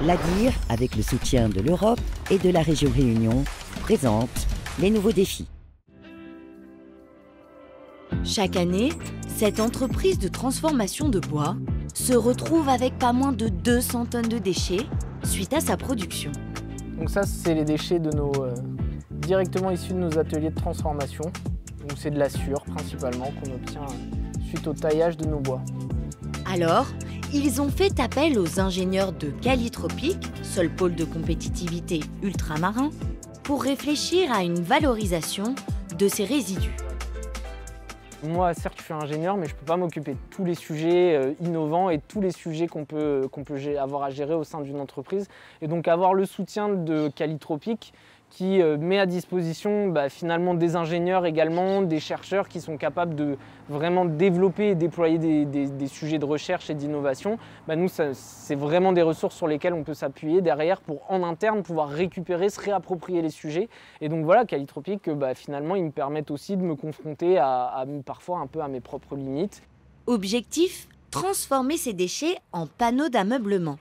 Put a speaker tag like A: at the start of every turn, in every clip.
A: L'ADIR, avec le soutien de l'Europe et de la région Réunion, présente les nouveaux défis.
B: Chaque année, cette entreprise de transformation de bois se retrouve avec pas moins de 200 tonnes de déchets suite à sa production.
C: Donc ça, c'est les déchets directement issus de nos ateliers de transformation. Donc c'est de la sueur principalement qu'on obtient suite au taillage de nos bois.
B: Alors, ils ont fait appel aux ingénieurs de Calitropic, seul pôle de compétitivité ultramarin, pour réfléchir à une valorisation de ces résidus.
C: Moi, certes, je suis ingénieur, mais je ne peux pas m'occuper de tous les sujets innovants et tous les sujets qu'on peut avoir à gérer au sein d'une entreprise. Et donc avoir le soutien de Calitropic qui met à disposition finalement des ingénieurs également, des chercheurs qui sont capables de vraiment développer et déployer des sujets de recherche et d'innovation. Nous, c'est vraiment des ressources sur lesquelles on peut s'appuyer derrière pour en interne pouvoir récupérer, se réapproprier les sujets. Et donc voilà, Calitropic, finalement, ils me permettent aussi de me confronter parfois un peu à mes propres limites.
B: Objectif, transformer ces déchets en panneaux d'ameublement.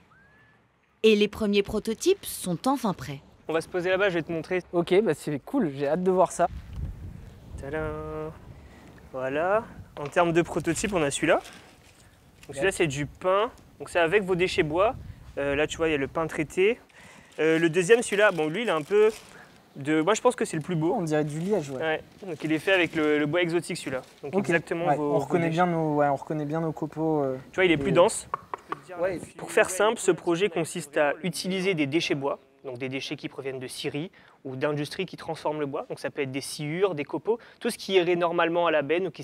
B: Et les premiers prototypes sont enfin prêts.
D: On va se poser là-bas, je vais te montrer.
C: Ok, c'est cool, j'ai hâte de voir ça.
D: Tadam! Voilà. En termes de prototype, on a celui-là. Celui-là, c'est du pain. Donc c'est avec vos déchets bois. Là, tu vois, il y a le pain traité. Le deuxième, celui-là, bon, lui, il est un peu de... Moi, je pense que c'est le plus beau.
C: On dirait du liège, ouais.
D: Ouais. Donc il est fait avec le bois exotique, celui-là. Donc
C: okay.
D: exactement
C: ouais.
D: vos...
C: On reconnaît bien nos copeaux.
D: Tu vois, il est plus dense. Ouais. Pour faire simple, ce projet consiste à utiliser des déchets bois. Donc des déchets qui proviennent de scieries ou d'industries qui transforment le bois. Donc ça peut être des sciures, des copeaux, tout ce qui irait normalement à la benne ou qui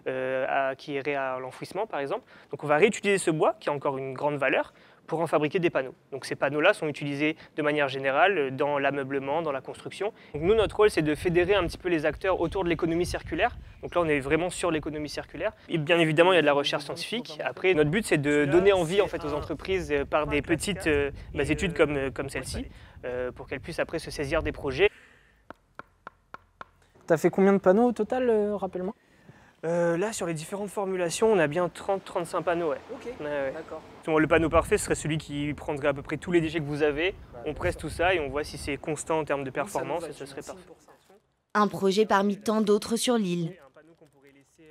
D: irait à l'enfouissement par exemple. Donc on va réutiliser ce bois qui a encore une grande valeur pour en fabriquer des panneaux. Donc ces panneaux-là sont utilisés de manière générale dans l'ameublement, dans la construction. Donc nous, notre rôle, c'est de fédérer un petit peu les acteurs autour de l'économie circulaire. Donc là, on est vraiment sur l'économie circulaire. Et bien évidemment, il y a de la recherche scientifique. Après, notre but, c'est de donner envie en fait, aux entreprises par des petites études comme celle-ci, pour qu'elles puissent après se saisir des projets.
C: Tu as fait combien de panneaux au total, rappelle-moi?
D: Là, sur les différentes formulations, on a bien 30-35 panneaux. Ouais.
C: Ok,
D: ouais.
C: d'accord.
D: Le panneau parfait serait celui qui prendrait à peu près tous les déchets que vous avez. On presse tout ça et on voit si c'est constant en termes de performance et ce serait parfait.
B: Un projet parmi tant d'autres sur l'île.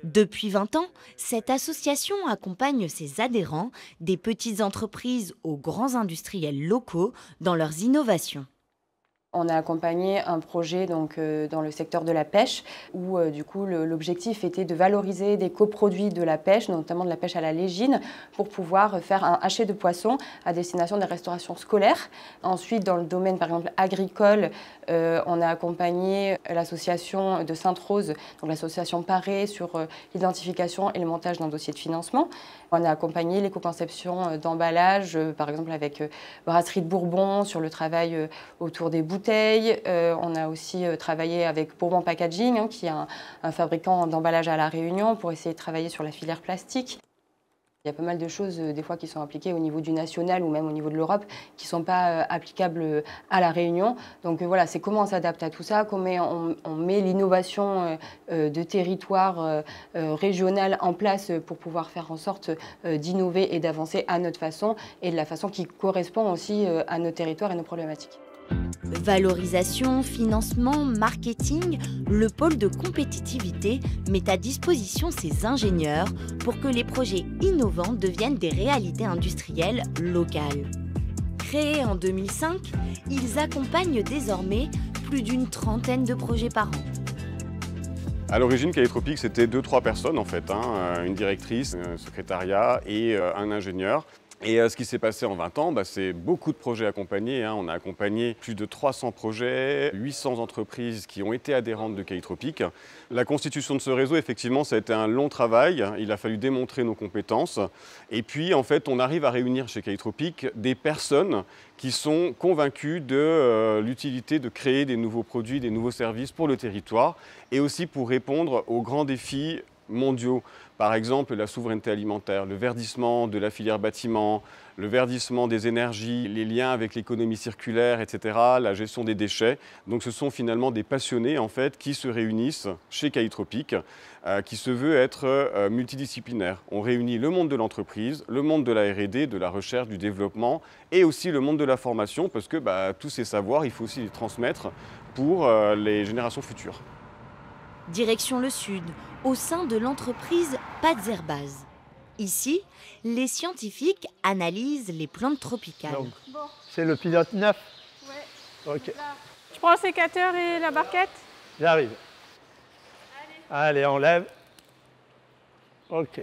B: Depuis 20 ans, cette association accompagne ses adhérents, des petites entreprises aux grands industriels locaux, dans leurs innovations.
E: On a accompagné un projet dans le secteur de la pêche où du coup l'objectif était de valoriser des coproduits de la pêche, notamment de la pêche à la légine, pour pouvoir faire un haché de poisson à destination des restaurations scolaires. Ensuite, dans le domaine par exemple agricole, on a accompagné l'association de Sainte-Rose, donc l'association Paré, sur l'identification et le montage d'un dossier de financement. On a accompagné l'éco-conception d'emballage, par exemple avec Brasserie de Bourbon sur le travail autour des bouteilles. On a aussi travaillé avec Bourbon Packaging, qui est un fabricant d'emballage à La Réunion, pour essayer de travailler sur la filière plastique. Il y a pas mal de choses des fois qui sont appliquées au niveau du national ou même au niveau de l'Europe qui ne sont pas applicables à La Réunion. Donc voilà, c'est comment on s'adapte à tout ça, comment on met l'innovation de territoire régional en place pour pouvoir faire en sorte d'innover et d'avancer à notre façon et de la façon qui correspond aussi à nos territoires et nos problématiques.
B: Valorisation, financement, marketing, le pôle de compétitivité met à disposition ses ingénieurs pour que les projets innovants deviennent des réalités industrielles locales. Créés en 2005, ils accompagnent désormais plus d'une trentaine de projets par an.
F: À l'origine, Calitropic, c'était 2-3 personnes en fait, une directrice, un secrétariat et un ingénieur. Et ce qui s'est passé en 20 ans, c'est beaucoup de projets accompagnés. On a accompagné plus de 300 projets, 800 entreprises qui ont été adhérentes de Calitropic. La constitution de ce réseau, effectivement, ça a été un long travail. Il a fallu démontrer nos compétences. Et puis, en fait, on arrive à réunir chez Calitropic des personnes qui sont convaincues de l'utilité de créer des nouveaux produits, des nouveaux services pour le territoire et aussi pour répondre aux grands défis mondiaux, par exemple la souveraineté alimentaire, le verdissement de la filière bâtiment, le verdissement des énergies, les liens avec l'économie circulaire, etc., la gestion des déchets. Donc ce sont finalement des passionnés en fait, qui se réunissent chez Calitropic, qui se veut être multidisciplinaire. On réunit le monde de l'entreprise, le monde de la R&D, de la recherche, du développement et aussi le monde de la formation parce que tous ces savoirs, il faut aussi les transmettre pour les générations futures.
B: Direction le sud, au sein de l'entreprise Pazherbaz. Ici, les scientifiques analysent les plantes tropicales.
G: C'est le pilote 9.
H: Ouais.
G: Ok.
H: Je prends le sécateur et la barquette.
G: J'arrive. Allez, on lève. Ok.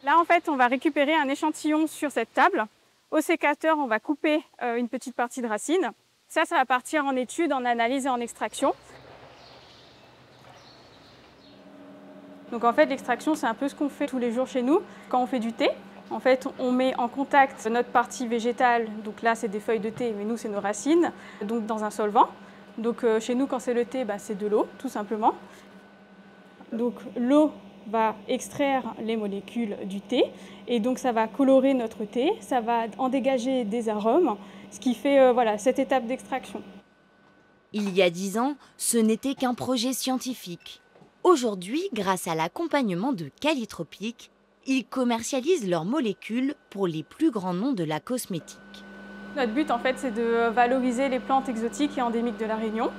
H: Là, en fait, on va récupérer un échantillon sur cette table. Au sécateur, on va couper une petite partie de racine. Ça va partir en étude, en analyse et en extraction. Donc en fait, l'extraction, c'est un peu ce qu'on fait tous les jours chez nous. Quand on fait du thé, en fait, on met en contact notre partie végétale. Donc là, c'est des feuilles de thé, mais nous, c'est nos racines. Donc dans un solvant. Donc chez nous, quand c'est le thé, c'est de l'eau, tout simplement. Donc l'eau va extraire les molécules du thé. Et donc ça va colorer notre thé. Ça va en dégager des arômes, ce qui fait cette étape d'extraction.
B: Il y a 10 ans, ce n'était qu'un projet scientifique. Aujourd'hui, grâce à l'accompagnement de Calitropic, ils commercialisent leurs molécules pour les plus grands noms de la cosmétique.
H: Notre but, en fait, c'est de valoriser les plantes exotiques et endémiques de la Réunion.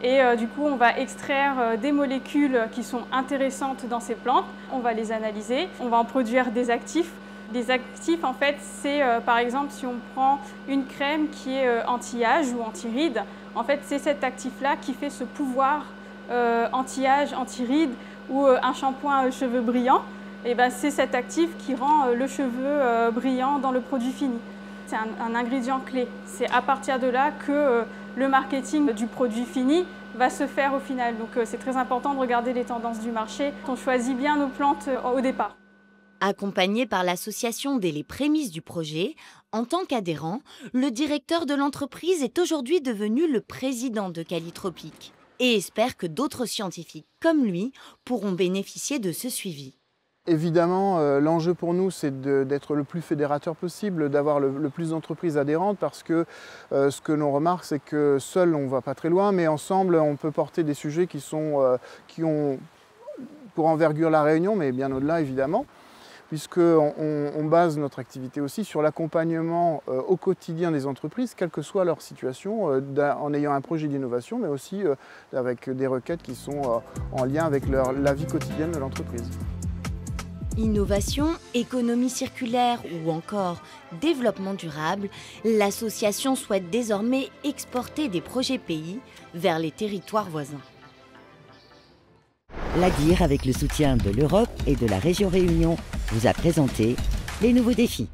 H: Et du coup, on va extraire des molécules qui sont intéressantes dans ces plantes. On va les analyser, on va en produire des actifs. Les actifs, en fait, c'est par exemple si on prend une crème qui est anti-âge ou anti-rides, en fait, c'est cet actif-là qui fait ce pouvoir anti-âge, anti-rides ou un shampoing cheveux brillants, et c'est cet actif qui rend le cheveu brillant dans le produit fini. C'est un ingrédient clé. C'est à partir de là que le marketing du produit fini va se faire au final. Donc c'est très important de regarder les tendances du marché. On choisit bien nos plantes au départ.
B: Accompagné par l'association dès les prémices du projet, en tant qu'adhérent, le directeur de l'entreprise est aujourd'hui devenu le président de Calitropic et espère que d'autres scientifiques comme lui pourront bénéficier de ce suivi.
I: Évidemment, l'enjeu pour nous, c'est d'être le plus fédérateur possible, d'avoir le plus d'entreprises adhérentes parce que ce que l'on remarque, c'est que seul, on ne va pas très loin, mais ensemble, on peut porter des sujets qui ont pour envergure la Réunion, mais bien au-delà, évidemment, puisqu'on base notre activité aussi sur l'accompagnement au quotidien des entreprises, quelle que soit leur situation, en ayant un projet d'innovation, mais aussi avec des requêtes qui sont en lien avec la vie quotidienne de l'entreprise.
B: Innovation, économie circulaire ou encore développement durable, l'association souhaite désormais exporter des projets pays vers les territoires voisins.
A: L'ADIR, avec le soutien de l'Europe et de la région Réunion, vous a présenté les nouveaux défis.